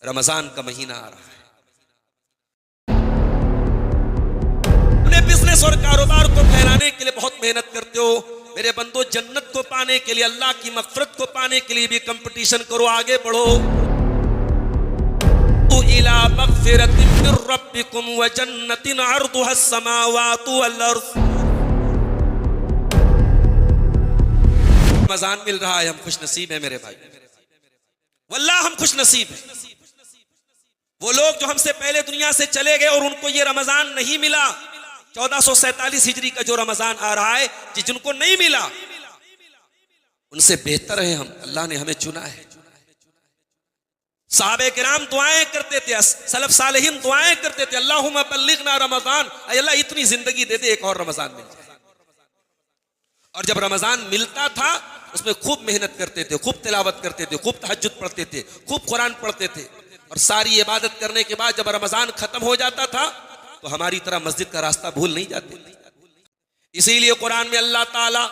रमजान का महीना आ रहा है। अपने बिजनेस और कारोबार को फैलाने के लिए बहुत मेहनत करते हो मेरे बंदो। जन्नत को पाने के लिए, अल्लाह की मग़फ़िरत को पाने के लिए भी कंपटीशन करो, आगे बढ़ो। इला मग़फ़िरतिन मिर रब्बिकुम व जन्नतिन अर्दुहा अस्समावातु वल अर्ज़। रमजान मिल रहा है, हम खुश नसीब है मेरे भाई, वल्लाह हम खुश नसीब है। वो लोग जो हमसे पहले दुनिया से चले गए और उनको ये रमजान नहीं मिला, 1447 हिजरी का जो रमजान आ रहा है, जिनको नहीं मिला उनसे बेहतर है हम। अल्लाह ने हमें चुना है। सहाबे किराम दुआएं करते थे, सलफ सालेहीन दुआएं करते थे, अल्लाहुम्मा बल्लिगना रमजान, अल्लाह इतनी जिंदगी दे दे एक और रमजान मिल जाए। और जब रमजान मिलता था उसमें खूब मेहनत करते थे, खूब तिलावत करते थे, खूब तहज्जुद पढ़ते थे, खूब कुरान पढ़ते थे। और सारी इबादत करने के बाद जब रमजान खत्म हो जाता था तो हमारी तरह मस्जिद का रास्ता भूल नहीं जाते थे। इसीलिए कुरान में अल्लाह ताला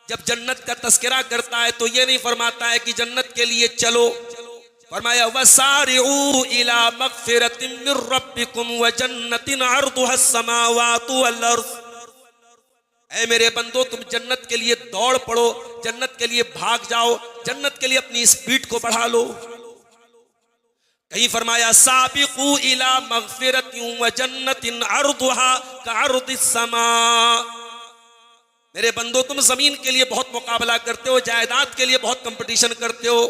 जब जन्नत का तस्करा करता है तो ये नहीं फरमाता है कि जन्नत के लिए चलो, फरमाया वसारिऊ इला मग़फ़िरतिन मिर रब्बिकुम व जन्नतिन अर्दुहा अस्समावातु वल अर्ज़। ऐ मेरे बंदो, तुम जन्नत के लिए दौड़ पड़ो, जन्नत के लिए भाग जाओ, जन्नत के लिए अपनी स्पीड को बढ़ा लो। कहीं फरमाया साबिकू इला मग़फ़िरतिन व जन्नतिन अर्दुहा कअर्दिस समा। मेरे बंदो, तुम जमीन के लिए बहुत मुकाबला करते हो, जायदाद के लिए बहुत कंपटीशन करते हो,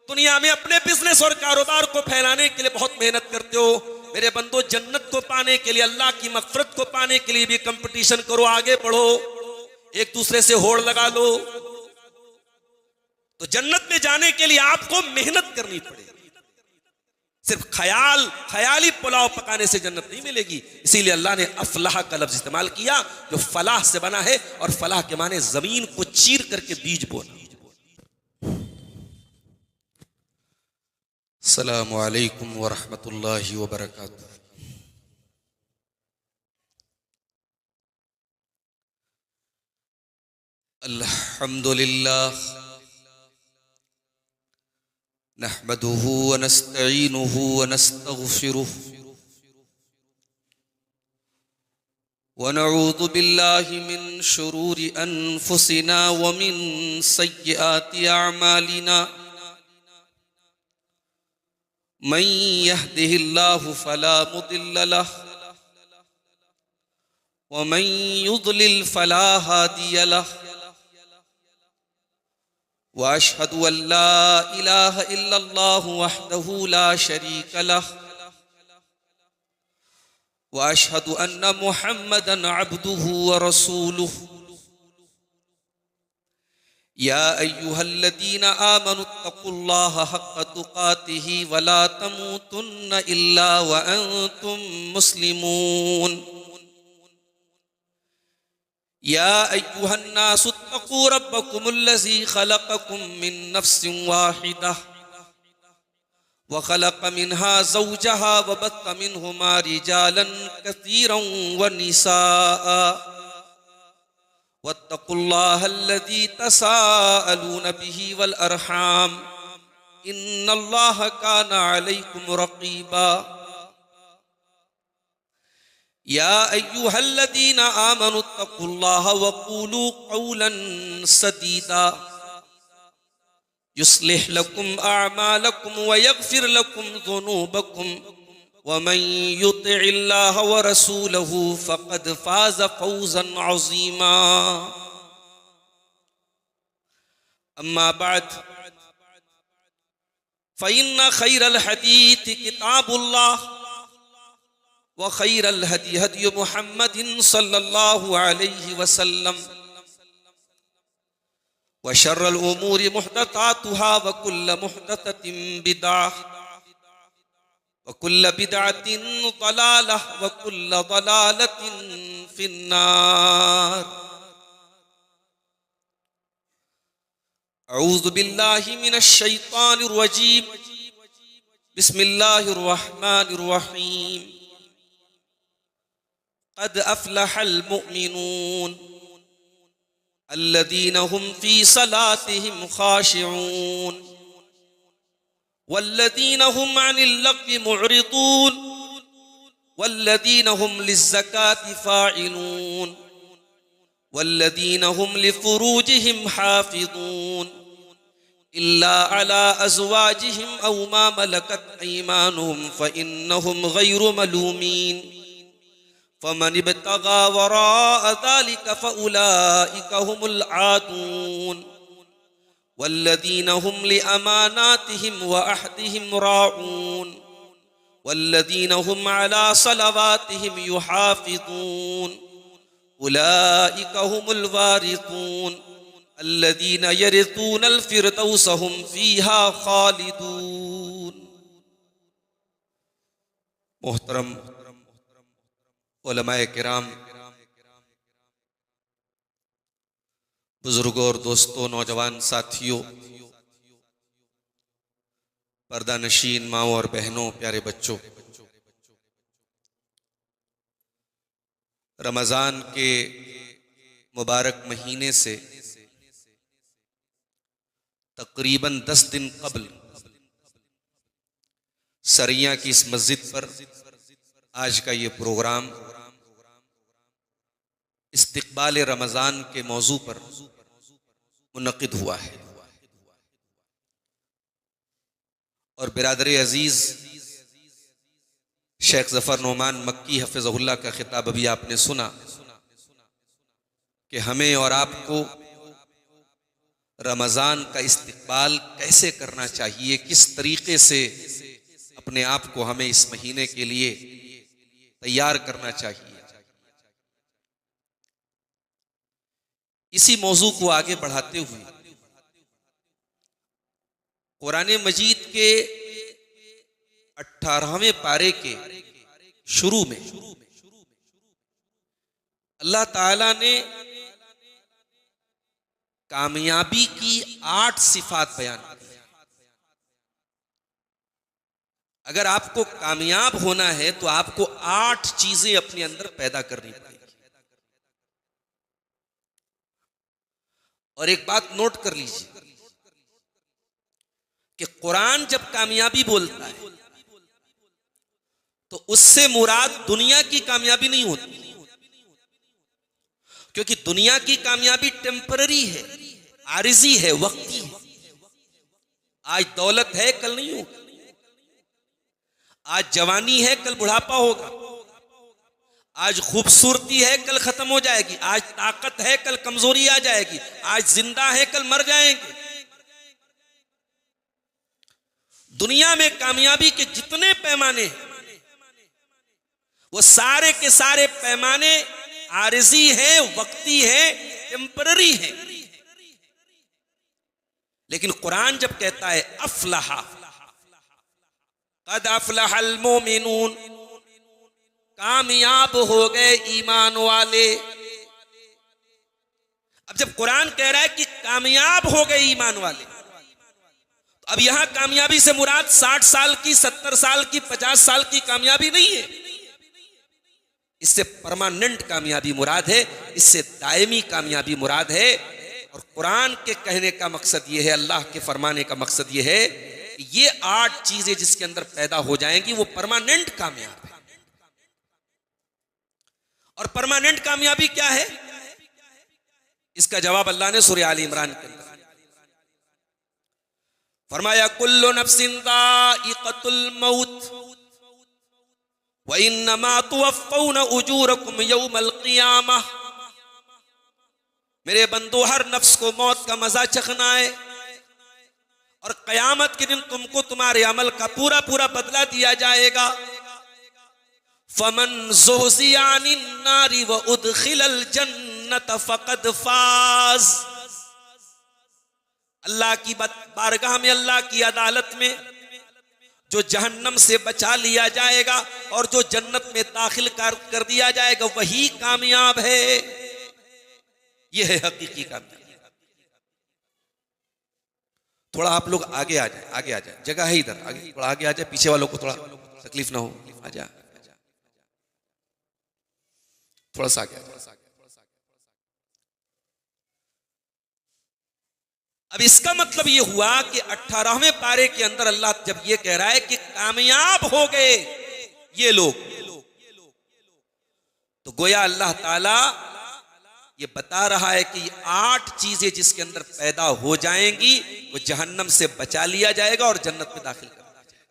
दुनिया में अपने बिजनेस और कारोबार को फैलाने के लिए बहुत मेहनत करते हो। मेरे बंदो, जन्नत को पाने के लिए, अल्लाह की मग़फ़िरत को पाने के लिए भी कंपटीशन करो, आगे बढ़ो, एक दूसरे से होड़ लगा लो। तो जन्नत में जाने के लिए आपको मेहनत करनी पड़ेगी। सिर्फ ख्याली पुलाव पकाने से जन्नत नहीं मिलेगी। इसीलिए अल्लाह ने अफलाह का लफ्ज इस्तेमाल किया, जो फलाह से बना है, और फलाह के माने जमीन को चीर करके बीज बोना। अस्सलामु अलैकुम व रहमतुल्लाहि व बरकातुहू। अल्हम्दुलिल्लाह नहमदुहु व नस्तईनुहु व नस्तगफिरुहु व नऊज़ु बिल्लाहि मिन शुरूरि अनफुसिना व मिन सय्यिआति अअमालिना। मन यहदिहिल्लाहु फला मुदिल्ल लहु व मन युद्लिल फला हादिय लहु। व अशहदु अल्ला इलाहा इल्लल्लाहु वहदहु ला शरीका लहु व अशहदु अन्ना मुहम्मदन अब्दुहु व रसूलुहु। या अय्युहल्लज़ीना आमनुत्तक़ुल्लाहा हक़्क़ तुक़ातिही व ला तमूतुन्न इल्ला व अंतुम मुस्लिमून। या अय्युहन्नासुत्तक़ू रब्बकुमुल्लज़ी ख़लक़कुम मिन नफ़्सिन वाहिदा व ख़लक़ मिन्हा ज़ौजहा व बत्थ मिन्हुमा रिजालन कसीरन व निसाअ वत्तक़ुल्लाहल्लज़ी तसाअलून बिही वल अरहाम इन्नल्लाहा काना अलैकुम रक़ीबा। या अय्युहल्लज़ीना आमनुत्तक़ुल्लाहा व क़ूलू क़ौलन सदीदा युस्लिह लकुम अअमालकुम व यग़फ़िर लकुम ज़ुनूबकुम व मन युतिइल्लाह व रसूलहु फ़क़द फ़ाज़ फ़ौज़न अज़ीमा। अम्मा बाद फ़इन्न ख़ैरल हदीस किताबुल्लाह व ख़ैरल हदी हदी मुहम्मदिन सल्लल्लाहु अलैहि वसल्लम व शर्रल उमूरि मुहदसातुहा व कुल्ल मुहदसतिन बिदअह व कुल्ल बिदअतिन ज़लालह व कुल्ल ज़लालतिन फिन्नार। अऊज़ु बिल्लाहि मिनश शैतानिर रजीम। बिस्मिल्लाहिर रहमानिर रहीम। क़द अफ़लहल मुअमिनून अल्लज़ीना हुम फ़ी सलातिहिम ख़ाशिऊन वल्लदीन हुम अनिल लग़्वी मुअरिदून वल्लदीन हुम लिज़्ज़काति फ़ाइलून वल्लदीन हुम लिफ़ुरूजिहिम हाफ़िज़ून इल्ला अला अज़वाजिहिम औ मा मलकत अयमानुहुम फ़इन्नहुम गैरु मलूमीन फमन इब्तगा वराअ ज़ालिका फ़उलाइका हुमुल आदून वल्लदीन हुम लिअमानातिहिम व अहदिहिम राऊन वल्लदीन हुम अला सलवातिहिम युहाफ़िज़ून उलाइका हुमुल वारिसून अल्लदीन यरिसूनल फ़िरदौस हुम फ़ीहा ख़ालिदून। मोहतरम उलमाए किराम, बुजुर्गों और दोस्तों, नौजवान साथियों, पर्दा नशीन माओ और बहनों, प्यारे बच्चों, रमज़ान के मुबारक महीने से तकरीबन 10 दिन कबल सरिया की इस मस्जिद पर आज का ये प्रोग्राम इस्तिक़बाल रमज़ान के मौजू पर मुनक़िद हुआ है। और बिरादर अजीज़ शेख ज़फ़र नोमान मक्की हफ़िज़हुल्लाह का खिताब अभी आपने सुना कि हमें और आपको रमज़ान का इस्तिक़बाल कैसे करना चाहिए, किस तरीक़े से अपने आप को हमें इस महीने के लिए तैयार करना चाहिए। इसी मौजू को आगे बढ़ाते हुए कुरान मजीद के 18वें पारे के शुरू में अल्लाह ताला ने कामयाबी की 8 सिफात बयान की। अगर आपको कामयाब होना है तो आपको 8 चीजें अपने अंदर पैदा करनी पड़ेगी। और एक बात नोट कर लीजिए कि कुरान जब कामयाबी बोलता है तो उससे मुराद दुनिया की कामयाबी नहीं होती, क्योंकि दुनिया की कामयाबी टेम्पररी है, आरिजी है, वक्ती है। आज दौलत है, कल नहीं होगी। आज जवानी है, कल बुढ़ापा होगा। आज खूबसूरती है, कल खत्म हो जाएगी। आज ताकत है, कल कमजोरी आ जाएगी। आज जिंदा है, कल मर जाएंगे। दुनिया में कामयाबी के जितने पैमाने हैं वो सारे के सारे पैमाने आरिजी हैं, वक्ती हैं, टेम्पररी हैं। लेकिन कुरान जब कहता है अफलहा कद अफलहल मोमिनून, कामयाब हो गए ईमान वाले। अब जब कुरान कह रहा है कि कामयाब हो गए ईमान वाले, तो अब यहां कामयाबी से मुराद 60 साल की, 70 साल की, 50 साल की कामयाबी नहीं है। इससे परमानेंट कामयाबी मुराद है, इससे दायमी कामयाबी मुराद है। और कुरान के कहने का मकसद यह है, अल्लाह के फरमाने का मकसद यह है कि ये 8 चीजें जिसके अंदर पैदा हो जाएंगी वो परमानेंट कामयाब है। और परमानेंट कामयाबी क्या है, इसका जवाब अल्लाह ने सूरह आल इमरान के अंदर फरमाया, कुल्लु नफ्सिन ज़ाइक़तुल मौत व इन्नमा तुवफ़्फ़ौना उजूरकुम यौमल क़ियामह। मेरे बंदो, हर नफ्स को मौत का मजा चखना है और कयामत के दिन तुमको तुम्हारे अमल का पूरा पूरा बदला दिया जाएगा। फमन ज़ुहज़िया अनिन नारि व उदखिलल जन्नत फ़क़द फ़ाज़। अल्लाह की बारगाह में, अल्लाह की अदालत में जो जहन्नम से बचा लिया जाएगा और जो जन्नत में दाखिल कर दिया जाएगा, वही कामयाब है। यह है हकीकी कामयाबी। थोड़ा आप लोग आगे आ जाए, आगे आ जाए, जगह है इधर, आगे थोड़ा आगे आ जाए, पीछे वालों को थोड़ा तकलीफ ना हो। आ जा, थोड़ा सा आगे। अब इसका मतलब ये हुआ कि 18वें पारे के अंदर अल्लाह जब ये कह रहा है कि कामयाब हो गए ये लोग, तो गोया अल्लाह ताला ये बता रहा है कि 8 चीजें जिसके अंदर पैदा हो जाएंगी वो जहन्नम से बचा लिया जाएगा और जन्नत में दाखिल कर दिया जाएगा।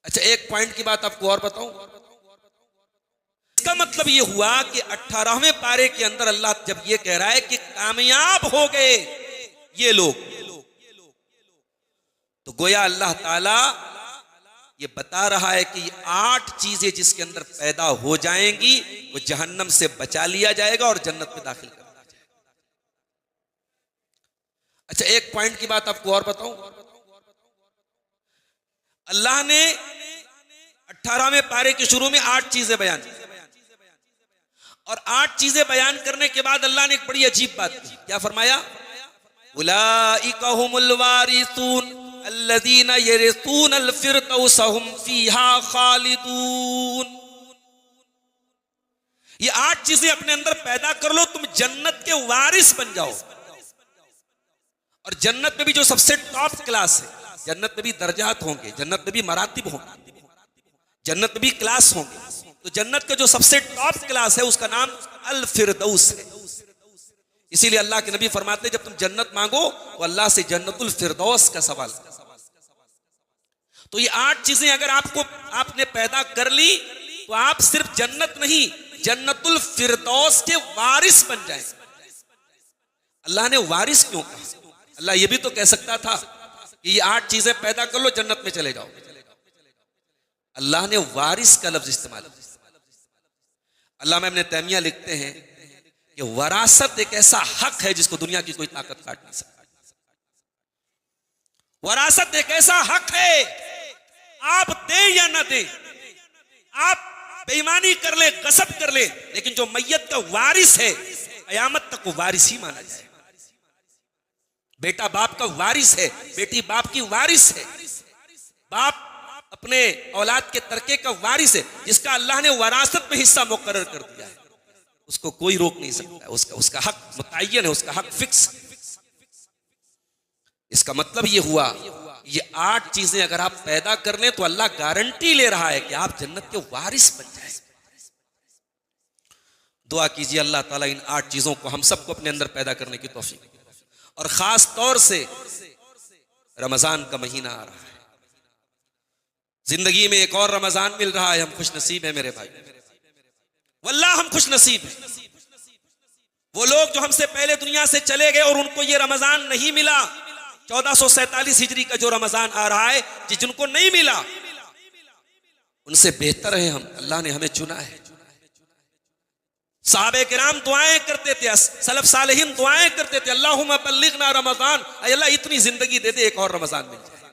अच्छा, एक पॉइंट की बात आपको और बताऊं। इसका मतलब ये हुआ कि 18वें पारे के अंदर अल्लाह जब ये कह रहा है कि कामयाब हो गए ये लोग, तो गोया अल्लाह ताला ये बता रहा है कि 8 चीजें जिसके अंदर पैदा हो जाएंगी वो जहन्नम से बचा लिया जाएगा और जन्नत में दाखिल कर दिया जाएगा। अच्छा, एक पॉइंट की बात आपको और बताऊं। अल्लाह ने 18वें पारे के शुरू में 8 चीजें बयान की और 8 चीजें बयान करने के बाद अल्लाह ने एक बड़ी अजीब बात की। क्या फरमाया? उलाइका हुमुल वारिसून अल्लज़ीना यरिसूनल फिरदौस हुम फीहा खालिदून। ये 8 चीजें अपने अंदर पैदा कर लो, तुम जन्नत के वारिस बन जाओ। और जन्नत में भी जो सबसे टॉप क्लास है, जन्नत में भी दर्जात होंगे, जन्नत में भी मरातिब होंगे, जन्नत में भी क्लास होंगे। तो जन्नत का जो सबसे टॉप क्लास है उसका नाम अल फिरदौस है। इसीलिए अल्लाह के नबी फरमाते हैं जब तुम जन्नत मांगो तो अल्लाह से जन्नतुल फिरदौस का सवाल। तो ये 8 चीजें अगर आपने पैदा कर ली तो आप सिर्फ जन्नत नहीं, जन्नतुल फिरदौस के वारिस बन जाए। अल्लाह ने वारिस क्यों कहा? अल्लाह ये भी तो कह सकता था कि ये 8 चीजें पैदा कर लो, जन्नत में चले जाओ। अल्लाह ने वारिस का लफ्ज इस्तेमाल किया। अल्लामा इब्न तैमिया लिखते हैं कि वरासत एक ऐसा हक है जिसको दुनिया की कोई ताकत काट नहीं सकती। वरासत एक ऐसा हक है, आप दे या ना दे, आप बेईमानी कर ले, गसब कर ले, लेकिन जो मैयत का वारिस है कयामत तक वो वारिस ही माना जाए। बेटा बाप का वारिस है, बेटी बाप की वारिस है, बाप अपने औलाद के तरके का वारिस है। जिसका अल्लाह ने वरासत में हिस्सा मुकर्रर कर दिया है उसको कोई रोक नहीं सकता, उसका हक मुतय्यन है, उसका हक फिक्स। इसका मतलब ये हुआ ये 8 चीजें अगर आप पैदा कर लें तो अल्लाह गारंटी ले रहा है कि आप जन्नत के वारिस बन जाए। दुआ कीजिए अल्लाह ताला इन 8 चीजों को हम सबको अपने अंदर पैदा करने की तौफीक। और खास तौर से रमजान का महीना आ रहा है, जिंदगी में एक और रमजान मिल रहा है। हम खुश नसीब है मेरे भाई, वल्लाह हम खुश नसीब हैं। वो लोग जो हमसे पहले दुनिया से चले गए और उनको ये रमजान नहीं मिला, 1447 हिजरी का जो रमजान आ रहा है, जिनको नहीं मिला उनसे बेहतर है हम। अल्लाह ने हमें चुना है। सहाबे किराम दुआएं करते थे, सलफ सालेहीन दुआएं करते थे, अल्लाहुम्मा बल्लिगना रमजान, अल्लाह इतनी जिंदगी दे दे एक और रमजान मिल जाए।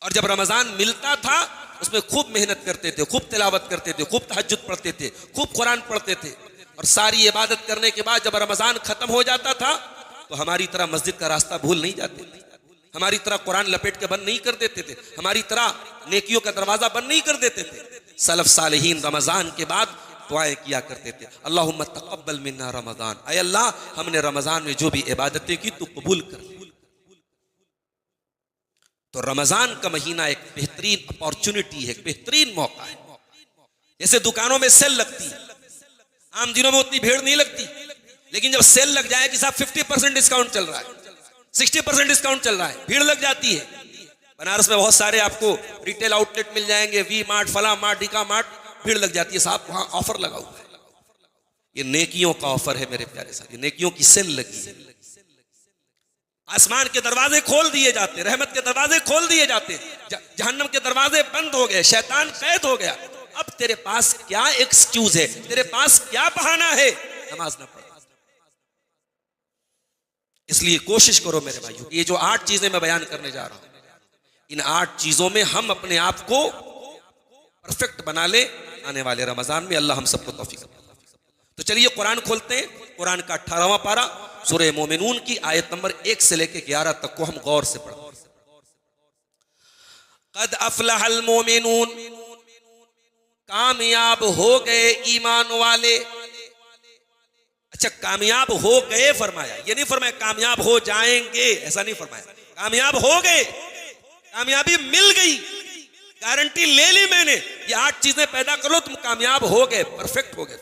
और जब रमजान मिलता था उसमें खूब मेहनत करते थे, खूब तिलावत करते थे, खूब तहज्जुद पढ़ते थे, खूब कुरान पढ़ते थे। और सारी इबादत करने के बाद जब रमजान खत्म हो जाता था तो हमारी तरह मस्जिद का रास्ता भूल नहीं जाते थे, हमारी तरह कुरान लपेट के बंद नहीं कर देते थे, हमारी तरह नेकियों का दरवाजा बंद नहीं कर देते थे। सलफ सालेहीन रमजान के बाद दुआएं किया करते थे, अल्लाहुम्मा तक़ब्बल मिन्ना रमजान, ऐ अल्लाह हमने रमजान में जो भी इबादतें की तू कबूल कर। तो रमजान का महीना एक बेहतरीन अपॉर्चुनिटी है, एक बेहतरीन मौका है। जैसे दुकानों में सेल लगती है, आम दिनों में उतनी भीड़ नहीं लगती, लेकिन जब सेल लग जाए कि साहब 50% डिस्काउंट चल रहा है, 60% डिस्काउंट चल रहा है, भीड़ लग जाती है। बनारस में बहुत सारे आपको रिटेल आउटलेट मिल जाएंगे, वी मार्ट, फला मार्ट, डीका मार्ट, भीड़ लग जाती है, साहब वहां ऑफर लगा हुआ है। ये नेकियों का ऑफर है मेरे प्यारे साथी, नेकियों की सेल लगी है। आसमान के दरवाजे खोल दिए जाते, रहमत के दरवाजे खोल दिए जाते, जहन्नम के दरवाजे बंद हो गए, शैतान कैद हो गया। अब तेरे पास क्या एक्सक्यूज है, तेरे पास क्या बहाना है नमाज ना पढ़। इसलिए कोशिश करो मेरे भाइयों, ये जो 8 चीजें मैं बयान करने जा रहा हूं, इन 8 चीजों में हम अपने आप को परफेक्ट बना ले आने वाले रमजान में। अल्लाह हम सबको तौफीक दे। तो चलिए कुरान खोलते हैं, कुरान का 18वां पारा सूरह मोमिनून की आयत नंबर 1 से लेकर 11 तक को हम गौर से पढ़ते हैं। कद अफलहल मोमिनून, कामयाब हो गए ईमान वाले। अच्छा, कामयाब हो गए फरमाया, ये नहीं फरमाया कामयाब हो जाएंगे, ऐसा नहीं फरमाया। कामयाब हो गए, कामयाबी मिल गई, गारंटी ले ली मैंने, ये 8 चीजें पैदा कर लो तुम कामयाब हो गए, परफेक्ट हो गए।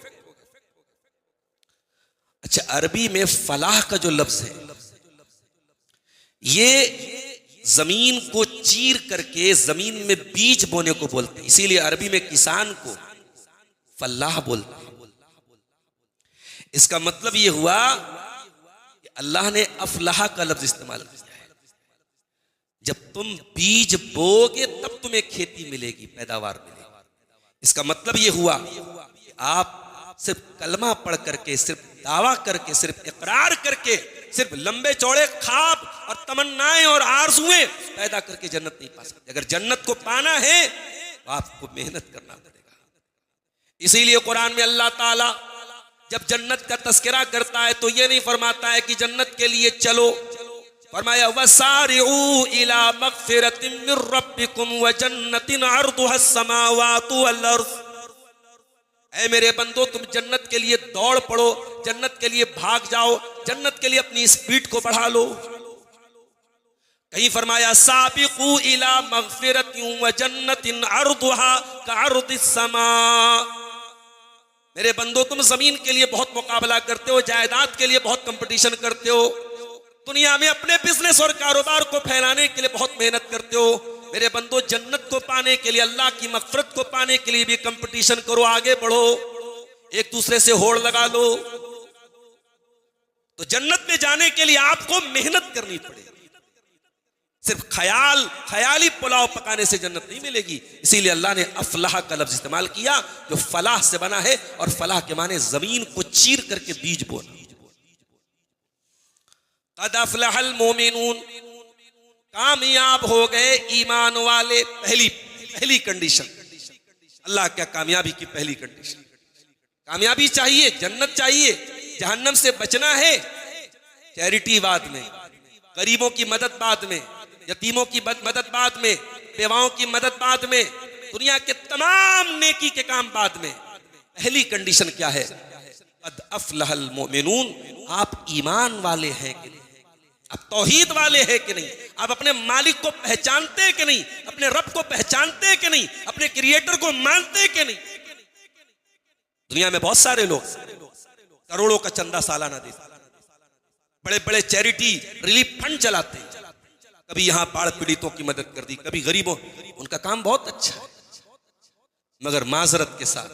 अच्छा, अरबी में फलाह का जो लफ्ज है ये जमीन को चीर करके जमीन में बीज बोने को बोलते हैं, इसीलिए अरबी में किसान को फलाह बोलते हैं। इसका मतलब यह हुआ कि अल्लाह ने अफलाह का लफ्ज इस्तेमाल किया है। जब तुम बीज बोगे तब तुम्हें खेती मिलेगी, पैदावार मिलेगी। इसका मतलब यह हुआ कि आप सिर्फ कलमा पढ़ करके, सिर्फ दावा करके, सिर्फ इकरार करके, सिर्फ लंबे चौड़े ख्वाब और तमन्नाएं और आरज़ुएं पैदा करके जन्नत नहीं पा सकते। अगर जन्नत को पाना है तो आपको मेहनत करना पड़ेगा। इसीलिए कुरान में अल्लाह ताला जब जन्नत का तस्करा करता है तो ये नहीं फरमाता है कि जन्नत के लिए चलो, फरमाया वसारिऊ इला मगफिरतिन मिर रब्बिकुम व जन्नतिन अर्दुहस समावातु वल अर्ज़। ऐ मेरे बंदो, तुम जन्नत के लिए दौड़ पड़ो, जन्नत के लिए भाग जाओ, जन्नत के लिए अपनी स्पीड को बढ़ा लो। कहीं फरमाया साबिकू इला मगफिरतिन व जन्नतिन अर्दुहा कअर्दिस समा। मेरे बंदो, तुम जमीन के लिए बहुत मुकाबला करते हो, जायदाद के लिए बहुत कंपटीशन करते हो, दुनिया में अपने बिजनेस और कारोबार को फैलाने के लिए बहुत मेहनत करते हो। मेरे बंदो, जन्नत को पाने के लिए, अल्लाह की मग़फ़िरत को पाने के लिए भी कंपटीशन करो, आगे बढ़ो, एक दूसरे से होड़ लगा लो। तो जन्नत में जाने के लिए आपको मेहनत करनी पड़ेगी। सिर्फ ख्याली पुलाव पकाने से जन्नत नहीं मिलेगी। इसीलिए अल्लाह ने अफलाह का लफ्ज इस्तेमाल किया जो फलाह से बना है, और फलाह के माने जमीन को चीर करके बीज बोना। क़द अफ़लहल मोमिनून, कामयाब हो गए ईमान वाले। पहली कंडीशन, अल्लाह क्या कामयाबी की पहली कंडीशन। कामयाबी चाहिए, जन्नत चाहिए, जहन्नम से बचना है, चैरिटी बाद में, गरीबों की मदद बाद में, यतीमों की मदद बाद में, बेवाओं की मदद बाद में, दुनिया के तमाम नेकी के काम बाद में। पहली कंडीशन क्या है? क़द अफ़लहल मोमिनून, आप ईमान वाले हैं कि नहीं, आप तौहीद वाले हैं कि नहीं, आप अपने मालिक को पहचानते हैं कि नहीं, अपने रब को पहचानते हैं कि नहीं, अपने क्रिएटर को मानते हैं कि नहीं। दुनिया में बहुत सारे लोग करोड़ों का चंदा सालाना देते, बड़े बड़े चैरिटी रिलीफ फंड चलाते हैं, कभी यहां बाढ़ पीड़ितों की मदद कर दी, कभी गरीबों, उनका काम बहुत अच्छा है, मगर माजरत के साथ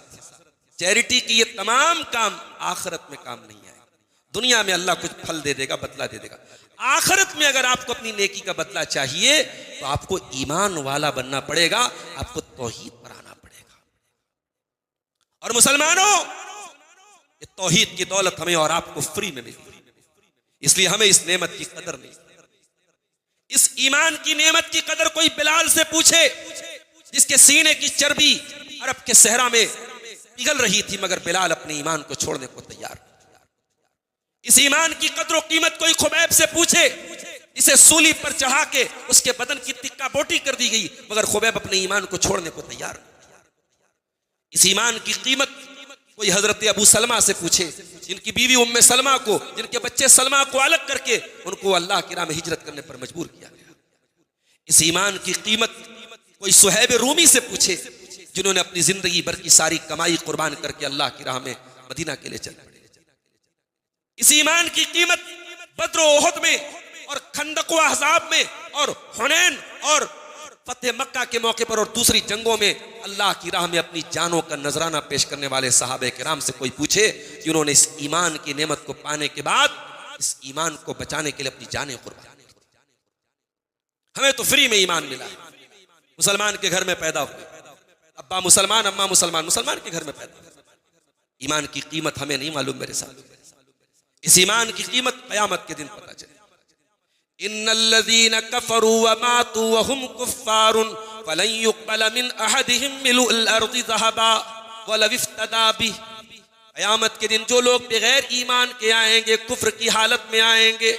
चैरिटी की ये तमाम काम आखिरत में काम नहीं आए। दुनिया में अल्लाह कुछ फल दे देगा, बदला दे देगा। आखिरत में अगर आपको अपनी नेकी का बदला चाहिए तो आपको ईमान वाला बनना पड़ेगा, आपको तौहीद पर आना पड़ेगा। और मुसलमानों, ये तौहीद की दौलत हमें और आपको फ्री में मिली, इसलिए हमें इस नेमत की कदर नहीं। इस ईमान की नेमत की कदर कोई बिलाल से पूछे जिसके सीने की चर्बी अरब के सहरा में पिघल रही थी, मगर बिलाल अपने ईमान को छोड़ने को तैयार। इस ईमान की कदर कीमत कोई खुबैब से पूछे, इसे सूली पर चढ़ा के उसके बदन की तिक्का बोटी कर दी गई, मगर खुबैब अपने ईमान को छोड़ने को तैयार। इस ईमान की कीमत कोई हजरत अबू सलमा से पूछे, जिनकी बीवी उम्मे सलमा को, जिनके बच्चे सलमा को अलग करके उनको अल्लाह की राह में हिजरत करने पर मजबूर किया गया। इस ईमान की कीमत कोई सुहैब रूमी से पूछे, जिन्होंने अपनी जिंदगी भर की सारी कमाई कुर्बान करके अल्लाह की राह में मदीना के लिए चल पड़े। इस ईमान की कीमत बद्र ओहद में और खंदक व अहज़ाब में और हुनैन और फतेह मक्का के मौके पर और दूसरी जंगों में अल्लाह की राह में अपनी जानों का नजराना पेश करने वाले सहाबे किराम से कोई पूछे कि उन्होंने इस ईमान की नेमत को पाने के बाद इस ईमान को बचाने के लिए अपनी जानें कुर्बान की। हमें तो फ्री में ईमान मिला है, मुसलमान के घर में पैदा हुए, अब्बा मुसलमान अम्मा मुसलमान, मुसलमान के घर में पैदा हुए। ईमान की कीमत हमें नहीं मालूम मेरे साथ। इस ईमान की कीमत क़यामत के दिन पता चले। इन्नल्लज़ीना कफ़रू व मातू व हुम कुफ़्फ़ारुन फ़लन युक़बल मिन अहदिहिम मिलुल अर्ज़ि ज़हबा वलव इफ़्तदा बिह। क़यामत के दिन जो लोग बगैर ईमान के आएंगे, कुफ्र की हालत में आएंगे,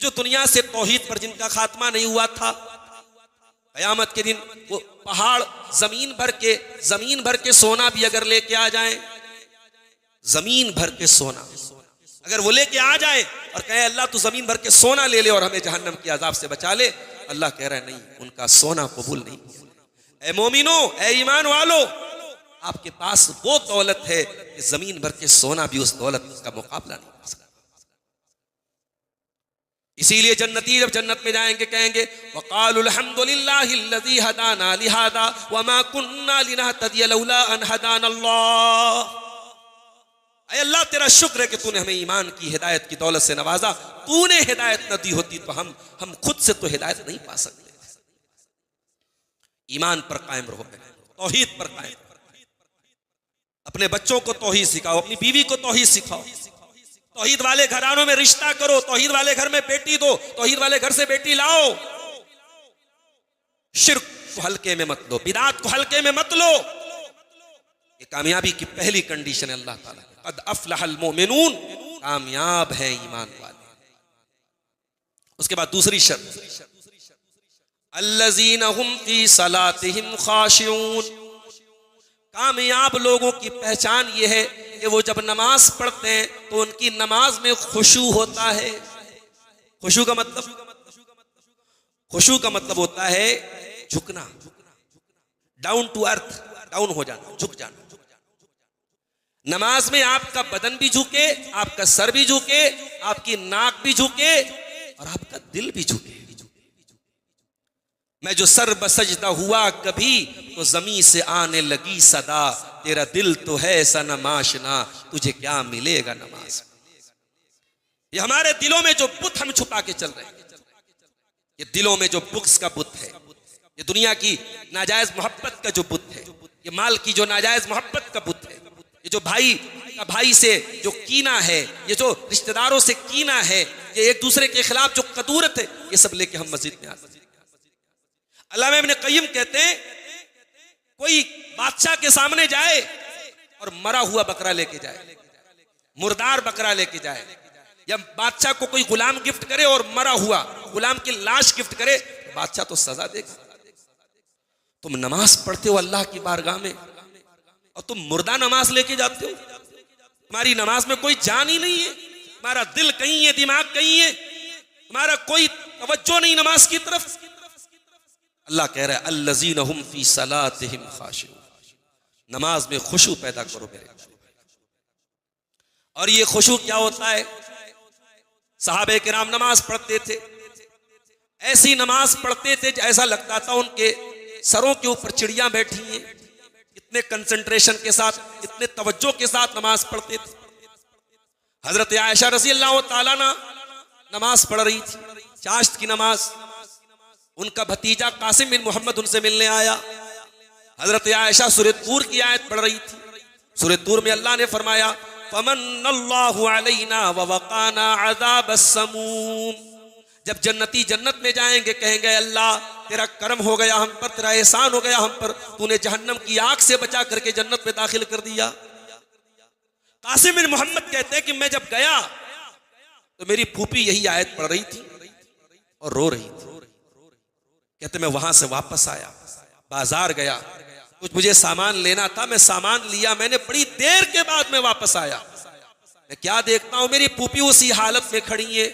जो दुनिया से तौहीद पर जिनका खात्मा नहीं हुआ था, क़यामत के दिन वो पहाड़ जमीन भर के सोना भी अगर लेके आ जाएं, जमीन भर के सोना, अगर वो लेके आ जाए और कहे अल्लाह तू जमीन भर के सोना ले ले और हमें जहन्नम के अजाब से बचा ले, अल्लाह कह रहा है नहीं, उनका सोना कबूल नहीं। ए मोमिनो, ए ईमान वालो, आपके पास वो दौलत है कि जमीन भर के सोना भी उस दौलत का मुकाबला नहीं कर सकता। इसीलिए जन्नती जब जन्नत में जाएंगे कहेंगे वक़ालुल हम्दुलिल्लाहिल्लज़ी हदाना लिहादा वमा कुन्ना लिनहतदिया लौला अन हदानल्लाह। ऐ अल्लाह तेरा शुक्र है कि तूने हमें ईमान की हिदायत की दौलत से नवाजा, तूने हिदायत न दी होती तो हम खुद से तो हिदायत नहीं पा सकते। ईमान पर कायम रहो, तौहीद पर कायम, अपने बच्चों को तौहीद सिखाओ, अपनी बीवी को तौहीद सिखाओ, तौहीद वाले घरानों में रिश्ता करो, तौहीद वाले घर में बेटी दो, तौहीद वाले घर से बेटी लाओ। शिर्क को हल्के में मत लो, बिदात को हल्के में मत लो। ये कामयाबी की पहली कंडीशन है अल्लाह ताला, क़द अफ़लहल मोमिनून, कामयाब है ईमान वाले। उसके बाद दूसरी शर्त, अल्लज़ीना हुम फ़ी सलातिहिम ख़ाशिऊन। कामयाब लोगों की पहचान यह है कि वो जब नमाज पढ़ते हैं तो उनकी नमाज में खुशू होता है। खुशू का मतलब होता है झुकना, डाउन टू अर्थ, डाउन हो जाना, झुक जाना। नमाज में आपका बदन भी झुके, आपका सर भी झुके, आपकी नाक भी झुके और आपका दिल भी झुके। मैं जो सर बसजदा हुआ कभी तो जमीन से आने लगी सदा, तेरा दिल तो है ऐसा नमाशना, तुझे क्या मिलेगा नमाज। ये हमारे दिलों में जो बुत हम छुपा के चल रहे हैं, ये दिलों में जो बुक्स का बुत है, ये दुनिया की नाजायज मोहब्बत का जो बुत है, ये माल की जो नाजायज मोहब्बत का बुत है, ये जो भाई का भाई से जो कीना है, ये जो रिश्तेदारों से कीना है, ये एक दूसरे के खिलाफ जो कदूरत है, ये सब लेके हम मस्जिद में आते हैं। अल्लामा इब्न क़य्यिम कहते हैं कोई बादशाह के सामने जाए और मरा हुआ बकरा लेके जाए, मुर्दार बकरा लेके जाए, या बादशाह को कोई गुलाम गिफ्ट करे और मरा हुआ गुलाम की लाश गिफ्ट करे, बादशाह तो सजा देगा। तुम नमाज पढ़ते हो अल्लाह की बारगाह में और तुम मुर्दा नमाज लेके जाते हो, तुम्हारी नमाज में कोई जान ही नहीं है, तुम्हारा दिल कहीं है, दिमाग कहीं है, तुम्हारा कोई तवज्जो नहीं नमाज की तरफ। अल्लाह कह रहा है अल्लज़ीना हुम फ़ी सलातिहिम ख़ाशिऊन, नमाज में खुशू पैदा करो मेरे। और ये खुशू क्या होता है? सहाबे किराम नमाज पढ़ते थे, ऐसी नमाज पढ़ते थे ऐसा लगता था उनके सरों के ऊपर चिड़ियां बैठी हैं। इतने कंसंट्रेशन के साथ, इतने तवज्जो के साथ नमाज पढ़ते थे। हजरत आयशा रज़ी अल्लाह ताला अन्हा नमाज पढ़ रही थी, चाश्त की नमाज। उनका भतीजा कासिम बिन मोहम्मद उनसे मिलने आया। हजरत आयशा सूरह तूर की आयत पढ़ रही थी। सूरह तूर में अल्लाह ने फरमाया फमन्नल्लाहु अलैना व वक़ाना अज़ाबस समूम। जब जन्नती जन्नत में जाएंगे कहेंगे अल्लाह तेरा करम हो गया हम पर, तेरा एहसान हो गया हम पर, तूने जहन्नम की आग से बचा करके जन्नत में दाखिल कर दिया। कासिम बिन मोहम्मद कहते हैं कि मैं जब गया तो मेरी फूफी यही आयत पढ़ रही थी और रो रही थी। कहते मैं वहां से वापस आया, बाजार गया, कुछ मुझे सामान लेना था, मैं सामान लिया, मैंने बड़ी देर के बाद मैं वापस आया। मैं क्या देखता हूं, मेरी फूफी उसी हालत में खड़ी है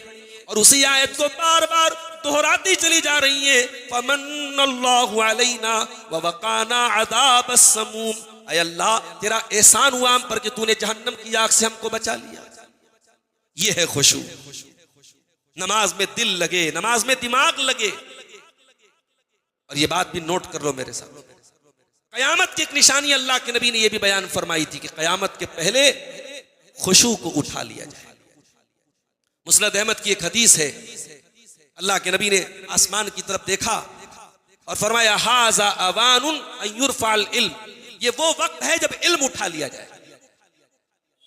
और उसी आयत को बार बार दोहराती चली जा रही है फमन्नल्लाहु अलैना व वक़ाना अज़ाबस समूम। ऐ अल्लाह तेरा एहसान हुआ हम पर कि तूने जहन्नम की आग से हमको बचा लिया। ये है खुशू। नमाज में दिल लगे, नमाज में दिमाग लगे। और ये बात भी नोट कर लो मेरे साथ, कयामत की एक निशानी अल्लाह के नबी ने यह भी बयान फरमाई थी कि कयामत के पहले खुशू को उठा लिया जाए। मुस्नद अहमद की एक हदीस है, अल्लाह के नबी ने आसमान की तरफ देखा और फरमाया हाज़ा अवानुन अन युरफ़अल इल्म, ये वो वक्त है जब इल्म उठा लिया जाए।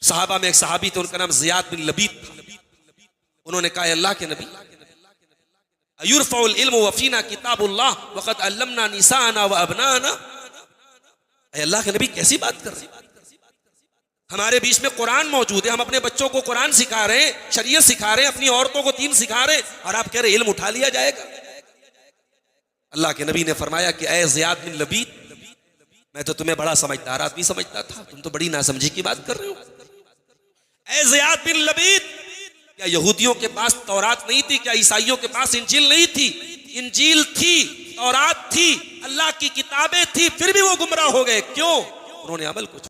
सहाबा में एक सहाबी थे, उनका नाम ज़ियाद बिन लबीद था। उन्होंने कहा अल्लाह के नबी युरफ़अल इल्म वफ़ीना किताबुल्लाह वक़द अल्लमना निसाना व अबनाना। अल्लाह के नबी कैसी बात कर रहे हैं? हमारे बीच में कुरान मौजूद है, हम अपने बच्चों को कुरान सिखा रहे हैं, शरीयत सिखा रहे हैं, अपनी औरतों को दीन सिखा रहे हैं, और आप कह रहे इल्म उठा लिया जाएगा। अल्लाह के नबी ने फरमाया कि ऐ ज़ियाद बिन लबीद, मैं तो तुम्हें बड़ा समझदार आदमी समझता था, तुम तो बड़ी नासमझी की बात कर रहे हो। ऐ ज़ियाद बिन लबीद, क्या यहूदियों के पास तौरात नहीं थी? क्या ईसाइयों के पास इंजील नहीं थी? इंजील थी, तौरात थी, अल्लाह की किताबें थी, फिर भी वो गुमराह हो गए। क्यों? उन्होंने अमल कुछ